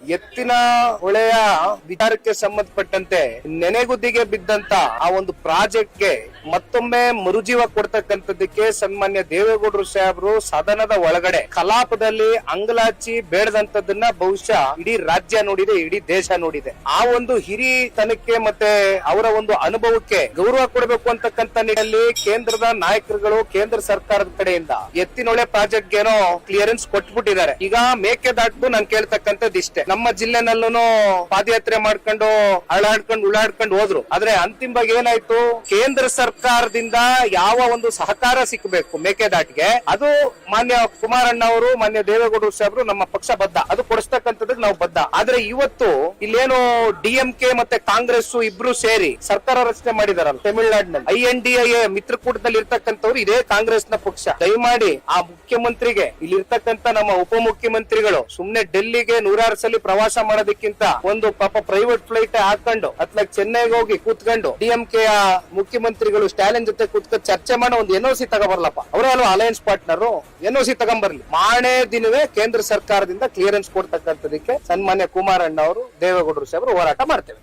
ಎತ್ತಿನ ಹೊಳೆಯ ವಿಚಾರಕ್ಕೆ ಸಂಬಂಧಪಟ್ಟಂತೆ ನೆನೆಗುದ್ದಿಗೆ ಬಿದ್ದಂತ ಆ ಒಂದು ಪ್ರಾಜೆಕ್ಟ್ಗೆ ಮತ್ತೊಮ್ಮೆ ಮರುಜೀವ ಕೊಡ್ತಕ್ಕಂಥದ್ದಕ್ಕೆ ಸನ್ಮಾನ್ಯ ದೇವೇಗೌಡರು ಸಾಹೇಬರು ಸದನದ ಒಳಗಡೆ ಕಲಾಪದಲ್ಲಿ ಅಂಗಲಾಚಿ ಬೇಡದಂತದನ್ನ ಬಹುಶಃ ಇಡೀ ರಾಜ್ಯ ನೋಡಿದೆ, ಇಡೀ ದೇಶ ನೋಡಿದೆ. ಆ ಒಂದು ಹಿರಿತನಕ್ಕೆ ಮತ್ತೆ ಅವರ ಒಂದು ಅನುಭವಕ್ಕೆ ಗೌರವ ಕೊಡಬೇಕು ಅಂತಕ್ಕಂಥ ನಿಟ್ಟಿನಲ್ಲಿ ಕೇಂದ್ರದ ನಾಯಕರುಗಳು ಕೇಂದ್ರ ಸರ್ಕಾರದ ಕಡೆಯಿಂದ ಎತ್ತಿನೊಳೆ ಪ್ರಾಜೆಕ್ಟ್ ಏನೋ ಕ್ಲಿಯರೆನ್ಸ್ ಕೊಟ್ಬಿಟ್ಟಿದ್ದಾರೆ. ಈಗ ಮೇಕೆದಾಟು ನಾನು ಕೇಳ್ತಕ್ಕಂಥದ್ದು ಇಷ್ಟೇ, ನಮ್ಮ ಜಿಲ್ಲೆನಲ್ಲೂ ಪಾದಯಾತ್ರೆ ಮಾಡ್ಕೊಂಡು ಉಳ್ಳಾಡ್ಕೊಂಡು ಹೋದ್ರು. ಆದ್ರೆ ಅಂತಿಮವಾಗಿ ಏನಾಯ್ತು, ಕೇಂದ್ರ ಸರ್ಕಾರದಿಂದ ಯಾವ ಒಂದು ಸಹಕಾರ ಸಿಕ್ಕಬೇಕು ಮೇಕೆದಾಟಿಗೆ, ಅದು ಮಾನ್ಯ ಕುಮಾರಣ್ಣ ಅವರು, ಮಾನ್ಯ ದೇವೇಗೌಡರು ಸಾಹೇಬರು, ನಮ್ಮ ಪಕ್ಷ ಬದ್ಧ, ಅದು ಕೊಡಿಸ್ತಕ್ಕಂಥದ್ದಕ್ಕೆ ನಾವು ಬದ್ಧ. ಆದ್ರೆ ಇವತ್ತು ಇಲ್ಲೇನು ಡಿಎಂಕೆ ಮತ್ತೆ ಕಾಂಗ್ರೆಸ್ ಇಬ್ರು ಸೇರಿ ಸರ್ಕಾರ ರಚನೆ ಮಾಡಿದಾರಲ್ಲ ತಮಿಳುನಾಡಿನಲ್ಲಿ, INDA ಮಿತ್ರಕೂಟದಲ್ಲಿ ಇರ್ತಕ್ಕಂಥವ್ರು ಇದೇ ಕಾಂಗ್ರೆಸ್ ನ ಪಕ್ಷ. ದಯಮಾಡಿ ಆ ಮುಖ್ಯಮಂತ್ರಿಗೆ, ಇಲ್ಲಿ ಇರ್ತಕ್ಕಂಥ ನಮ್ಮ ಉಪಮುಖ್ಯಮಂತ್ರಿಗಳು ಸುಮ್ನೆ ಡೆಲ್ಲಿಗೆ 106 ಸಲ ಪ್ರವಾಸ ಮಾಡೋದಕ್ಕಿಂತ ಒಂದು ಪಾಪ ಪ್ರೈವೇಟ್ ಫ್ಲೈಟ್ ಹಾಕೊಂಡು ಅತ್ಲಾಗ ಚೆನ್ನೈಗೆ ಹೋಗಿ ಕೂತ್ಕೊಂಡು DMK ಮುಖ್ಯಮಂತ್ರಿಗಳು ಸ್ಟಾಲಿನ್ ಜೊತೆ ಕೂತ್ಕೊಂಡು ಚರ್ಚೆ ಮಾಡೋ ಒಂದು NOC ತಗೋಬರ್ಲಪ್ಪ. ಅವರೇ ಅಲ್ವಾ ಅಲಯನ್ಸ್ ಪಾರ್ಟ್ನರ್, NOC ತಗೊಂಬರ್ಲಿ. ಮಾಣೆ ದಿನವೇ ಕೇಂದ್ರ ಸರ್ಕಾರದಿಂದ ಕ್ಲಿಯರೆನ್ಸ್ ಕೊಡ್ತಕ್ಕಂಥದಕ್ಕೆ ಸನ್ಮಾನ್ಯ ಕುಮಾರಣ್ಣ ಅವರು, ದೇವೇಗೌಡರು ಸಾಹೇಬರು ಹೋರಾಟ ಮಾಡ್ತೇವೆ.